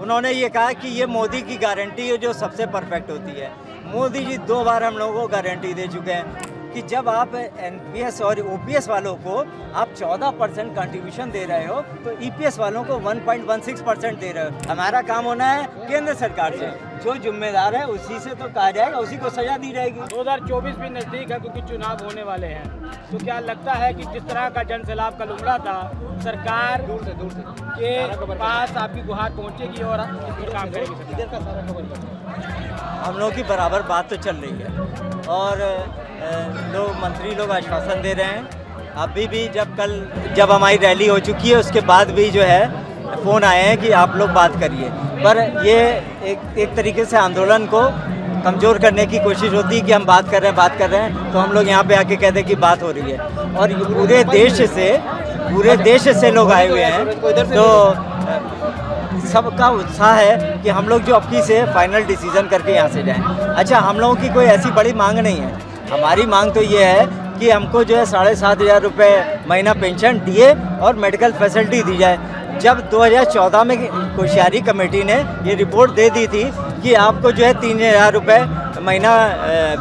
उन्होंने ये कहा कि ये मोदी की गारंटी है जो सबसे परफेक्ट होती है। मोदी जी 2 बार हम लोगों को गारंटी दे चुके हैं कि जब आप एनपीएस और ओपीएस वालों को आप 14% कंट्रीब्यूशन दे रहे हो तो ईपीएस वालों को 1.16% दे रहे हो। हमारा काम होना है केंद्र सरकार से, जो जिम्मेदार है उसी से तो कहा जाएगा, उसी को सजा दी जाएगी। 2024 भी नज़दीक है क्योंकि चुनाव होने वाले हैं, तो क्या लगता है कि जिस तरह का जन सैलाब का उमड़ा था, सरकार दूर से के पास आपकी गुहार पहुंचेगी और इस पर काम करेगी? इधर का सारा खबर हम लोगों की बराबर बात तो चल रही है और लोग मंत्री लोग आश्वासन दे रहे हैं। अभी भी जब हमारी रैली हो चुकी है उसके बाद भी जो है फ़ोन आए हैं कि आप लोग बात करिए, पर ये एक तरीके से आंदोलन को कमज़ोर करने की कोशिश होती है कि हम बात कर रहे हैं तो हम लोग यहाँ पे आके कहते हैं कि बात हो रही है। और पूरे देश से लोग आए हुए हैं, तो सबका उत्साह है कि हम लोग जो अब की से फाइनल डिसीजन करके यहाँ से जाएं। अच्छा, हम लोगों की कोई ऐसी बड़ी मांग नहीं है। हमारी मांग तो ये है कि हमको जो है 7,500 रुपये महीना पेंशन दिए और मेडिकल फैसिलिटी दी जाए। जब 2014 में कोश्यारी कमेटी ने ये रिपोर्ट दे दी थी कि आपको जो है 3,000 रुपये महीना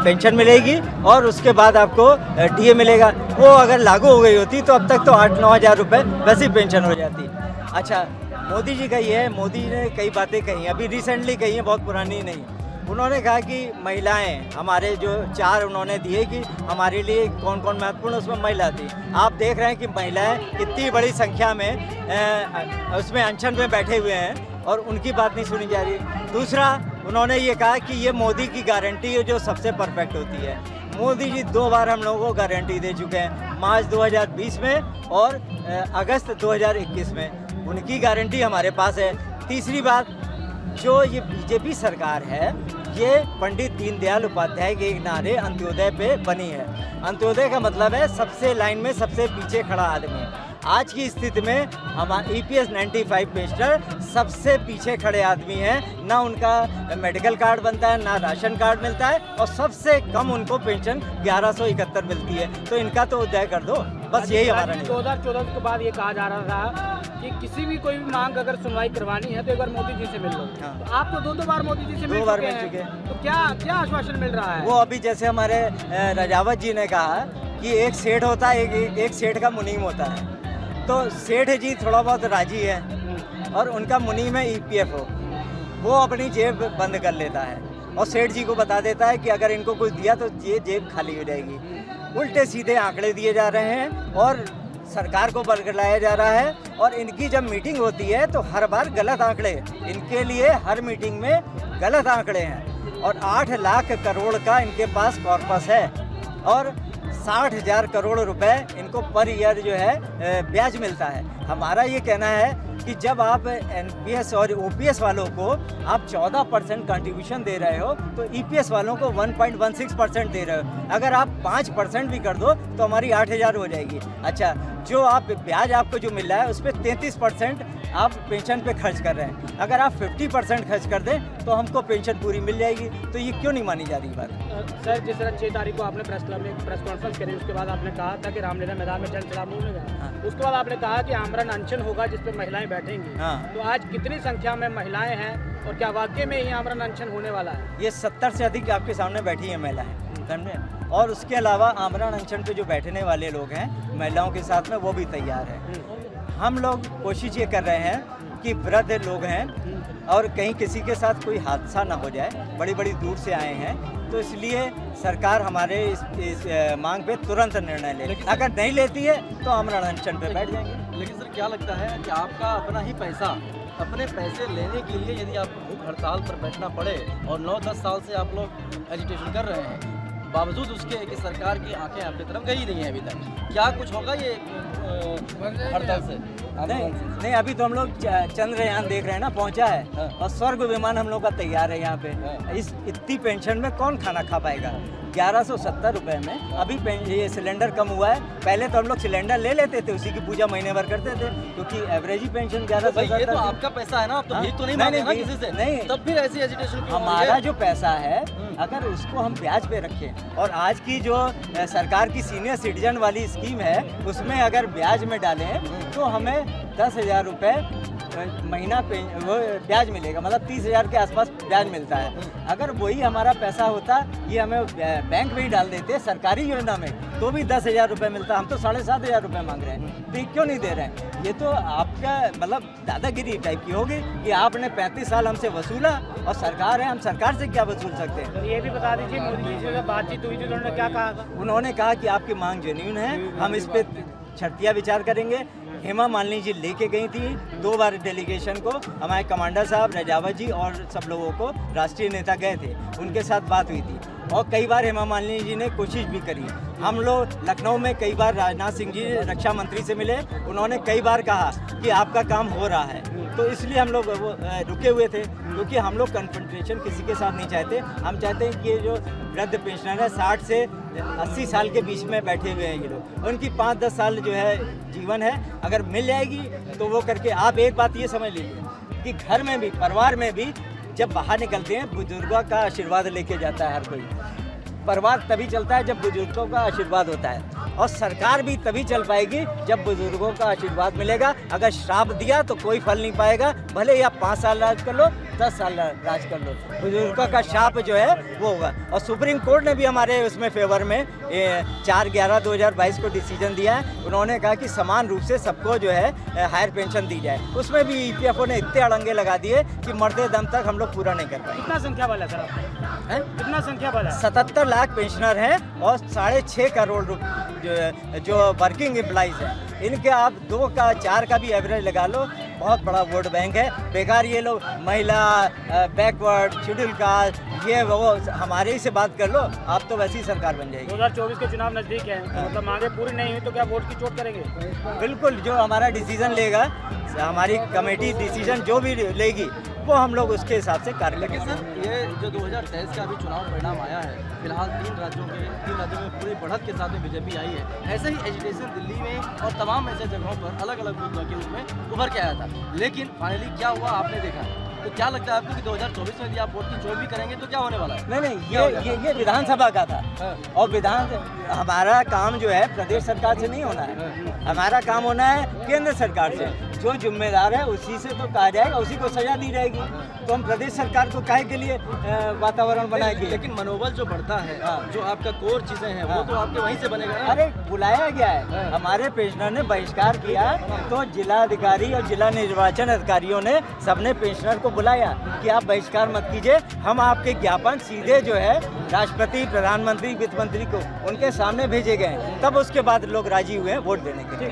पेंशन मिलेगी और उसके बाद आपको डीए मिलेगा, वो अगर लागू हो गई होती तो अब तक तो 8-9 हज़ार रुपये वैसी पेंशन हो जाती। अच्छा, मोदी जी का ये है, मोदी जी ने कई बातें कही, अभी रिसेंटली कही हैं, बहुत पुरानी नहीं। उन्होंने कहा कि महिलाएं, हमारे जो 4 उन्होंने दिए कि हमारे लिए कौन कौन महत्वपूर्ण, उसमें महिला थी। आप देख रहे हैं कि महिलाएं कितनी बड़ी संख्या में उसमें अनशन में बैठे हुए हैं और उनकी बात नहीं सुनी जा रही। दूसरा, उन्होंने ये कहा कि ये मोदी की गारंटी है जो सबसे परफेक्ट होती है। मोदी जी 2 बार हम लोगों को गारंटी दे चुके हैं, मार्च 2020 में और अगस्त 2021 में। उनकी गारंटी हमारे पास है। तीसरी बात, जो ये बीजेपी सरकार है ये पंडित दीनदयाल उपाध्याय के एक नारे अंत्योदय पे बनी है। अंत्योदय का मतलब है सबसे लाइन में सबसे पीछे खड़ा आदमी। आज की स्थिति में हमारा EPS 95 पेंशनर सबसे पीछे खड़े आदमी हैं, ना उनका मेडिकल कार्ड बनता है, ना राशन कार्ड मिलता है और सबसे कम उनको पेंशन 1171 मिलती है। तो इनका तो उदय कर दो, बस यही हमारा। 2014 के बाद ये कहा जा रहा था कि किसी भी कोई भी मांग अगर सुनवाई करवानी है तो एक बार मोदी जी से मिल लो। हाँ। तो आप तो 2 बार मोदी जी से मिल चुके हैं, तो क्या आश्वासन मिल रहा है? वो अभी जैसे हमारे राजावत जी ने कहा कि एक सेठ होता है, एक सेठ का मुनीम होता है। तो सेठ जी थोड़ा बहुत राजी है और उनका मुनीम है EPF, वो अपनी जेब बंद कर लेता है और सेठ जी को बता देता है कि अगर इनको कुछ दिया तो ये जेब खाली हो जाएगी। उल्टे सीधे आंकड़े दिए जा रहे हैं और सरकार को बरगलाया जा रहा है। और इनकी जब मीटिंग होती है तो हर बार गलत आंकड़े, इनके लिए हर मीटिंग में गलत आंकड़े हैं। और 8 लाख करोड़ का इनके पास कॉर्पस है और 60,000 करोड़ रुपए इनको पर ईयर जो है ब्याज मिलता है। हमारा ये कहना है कि जब आप एनपीएस और ओपीएस वालों को आप 14% कंट्रीब्यूशन दे रहे हो तो ईपीएस वालों को 1.16% दे रहे हो। अगर आप 5% भी कर दो तो हमारी 8,000 हो जाएगी। अच्छा, जो आप ब्याज आपको जो मिल रहा है उस पर 33% आप पेंशन पे खर्च कर रहे हैं। अगर आप 50% खर्च कर दें तो हमको पेंशन पूरी मिल जाएगी। तो ये क्यों नहीं मानी जा रही बात? सर, जिस तरह 6 तारीख को आपने प्रेस क्लब में प्रेस कॉन्फ्रेंस करी, उसके बाद आपने कहा था कि रामलीला मैदान में जन सैलाब होगा। उसके बाद आपने कहा कि आमरण अनशन होगा जिस पर महिलाएं बैठेंगी। तो आज कितनी संख्या में महिलाएं हैं और क्या वाकई में ही आमरण अनशन होने वाला है? ये 70 से अधिक आपके सामने बैठी है महिलाएं, समझे। और उसके अलावा आमरण अनशन पे जो बैठने वाले लोग हैं महिलाओं के साथ में, वो भी तैयार है। हम लोग कोशिश ये कर रहे हैं कि वृद्ध लोग हैं और कहीं किसी के साथ कोई हादसा ना हो जाए, बड़ी बड़ी दूर से आए हैं, तो इसलिए सरकार हमारे इस मांग पे तुरंत निर्णय ले। अगर नहीं लेती है तो आमरण अनशन पे बैठ जाएंगे। लेकिन सर, क्या लगता है कि आपका अपना ही पैसा, अपने पैसे लेने के लिए यदि आपको भूख हड़ताल पर बैठना पड़े और 9-10 साल से आप लोग एजिटेशन कर रहे हैं, बावजूद उसके कि सरकार की आंखें आपकी तरफ गई नहीं है अभी तक, क्या कुछ होगा ये हड़ताल से? नहीं, अभी तो हम लोग चंद्रयान देख रहे हैं ना, पहुंचा है और स्वर्ग विमान हम लोग का तैयार है यहाँ पे। इस इतनी पेंशन में कौन खाना खा पाएगा? 1170 रुपये में अभी ये सिलेंडर कम हुआ है। पहले तो हम लोग सिलेंडर ले लेते थे, उसी की पूजा महीने भर करते थे, क्योंकि एवरेज ही पेंशन 1170। ये तो आपका पैसा है ना, आप तो भीख तो नहीं मांगे ना किसी से। नहीं, तब फिर ऐसी एजिटेशन क्यों? हमारा जो पैसा है अगर उसको हम ब्याज पे रखें और आज की जो सरकार की सीनियर सिटीजन वाली स्कीम है उसमें अगर ब्याज में डालें तो हमें 10,000 रुपये महीना वो ब्याज मिलेगा, मतलब 30,000 के आसपास ब्याज मिलता है। अगर वही हमारा पैसा होता, ये हमें बैंक में ही डाल देते सरकारी योजना में, तो भी 10,000 रुपये मिलता। हम तो 7,500 रुपये मांग रहे हैं, तो ये क्यों नहीं दे रहे हैं? ये तो आपका मतलब दादागिरी टाइप की होगी कि आपने 35 साल हमसे वसूला और सरकार है, हम सरकार से क्या वसूल सकते हैं? तो ये भी बता दीजिए, मोदी जी से बातचीत हुई थी तो उन्होंने क्या कहा था? उन्होंने कहा कि आपकी मांग जेन्युइन है, हम इस पे छठिया विचार करेंगे। हेमा मालिनी जी लेके गई थी 2 बार डेलीगेशन को, हमारे कमांडर साहब, रजावत जी और सब लोगों को, राष्ट्रीय नेता गए थे, उनके साथ बात हुई थी। और कई बार हेमा मालिनी जी ने कोशिश भी करी। हम लोग लखनऊ में कई बार राजनाथ सिंह जी रक्षा मंत्री से मिले, उन्होंने कई बार कहा कि आपका काम हो रहा है, तो इसलिए हम लोग वो रुके हुए थे, क्योंकि हम लोग कन्फ्रंटेशन किसी के साथ नहीं चाहते। हम चाहते हैं कि ये जो वृद्ध पेंशनर है 60 से 80 साल के बीच में बैठे हुए हैं ये लोग, उनकी 5-10 साल जो है जीवन है, अगर मिल जाएगी तो वो करके। आप एक बात ये समझ लीजिए कि घर में भी, परिवार में भी जब बाहर निकलते हैं, बुजुर्गों का आशीर्वाद लेके जाता है हर कोई। परिवार तभी चलता है जब बुजुर्गों का आशीर्वाद होता है, और सरकार भी तभी चल पाएगी जब बुजुर्गों का आशीर्वाद मिलेगा। अगर श्राप दिया तो कोई फल नहीं पाएगा, भले ही आप 5 साल राज कर लो, 10 साल राज कर लो, बुजुर्गों का शाप जो है वो होगा। और सुप्रीम कोर्ट ने भी हमारे उसमें फेवर में 4/11/2022 को डिसीजन दिया है। उन्होंने कहा कि समान रूप से सबको जो है हायर पेंशन दी जाए। उसमें भी EPFO ने इतने अड़ंगे लगा दिए कि मरते दम तक हम लोग पूरा नहीं कर पाए। कितना संख्या वाला सर हैं? कितना संख्या वाला? 77 लाख पेंशनर हैं और 6.5 करोड़ जो वर्किंग एम्प्लॉइज हैं। इनके आप 2 का 4 का भी एवरेज लगा लो, बहुत बड़ा वोट बैंक है। बेकार ये लोग महिला, बैकवर्ड, शेड्यूल कास्ट, ये वो हमारे ही से बात कर लो, आप तो वैसी सरकार बन जाएगी। 2024 के चुनाव नजदीक है, तो मतलब मांगे पूरी नहीं हुई तो क्या वोट की चोट करेंगे? बिल्कुल, जो हमारा डिसीजन लेगा, हमारी कमेटी डिसीजन जो भी लेगी, वो हम लोग उसके हिसाब से कार्य लेकिन करेंगे। सर, ये जो 2023 का अभी चुनाव परिणाम आया है, फिलहाल 3 राज्यों में पूरी बढ़त के साथ में बीजेपी आई है। ऐसे ही एजिटेशन दिल्ली में और तमाम ऐसे जगहों पर अलग अलग मुद्दों के उसमें उभर के आया था, लेकिन फाइनली क्या हुआ आपने देखा। तो क्या लगता है आपको कि 2024 में यदि आप वोट की चोट भी करेंगे तो क्या होने वाला है? नहीं, ये विधानसभा का था, और हमारा काम जो है प्रदेश सरकार से नहीं होना है, हमारा काम होना है केंद्र सरकार से। जो जिम्मेदार है उसी से तो कहा जाएगा, उसी को सजा दी जाएगी। तो हम प्रदेश सरकार को काहे के लिए वातावरण बनाएंगे? लेकिन मनोबल जो बढ़ता है, जो आपका कोर चीजें हैं, वो तो आपके वहीं से बनेगा ना। अरे बुलाया गया है, हमारे पेंशनर ने बहिष्कार किया, तो जिलाधिकारी और जिला निर्वाचन अधिकारियों ने सबने पेंशनर को बुलाया कि आप बहिष्कार मत कीजिए, हम आपके ज्ञापन सीधे जो है राष्ट्रपति, प्रधानमंत्री, वित्त मंत्री को उनके सामने भेजे गए, तब उसके बाद लोग राजी हुए हैं वोट देने के लिए।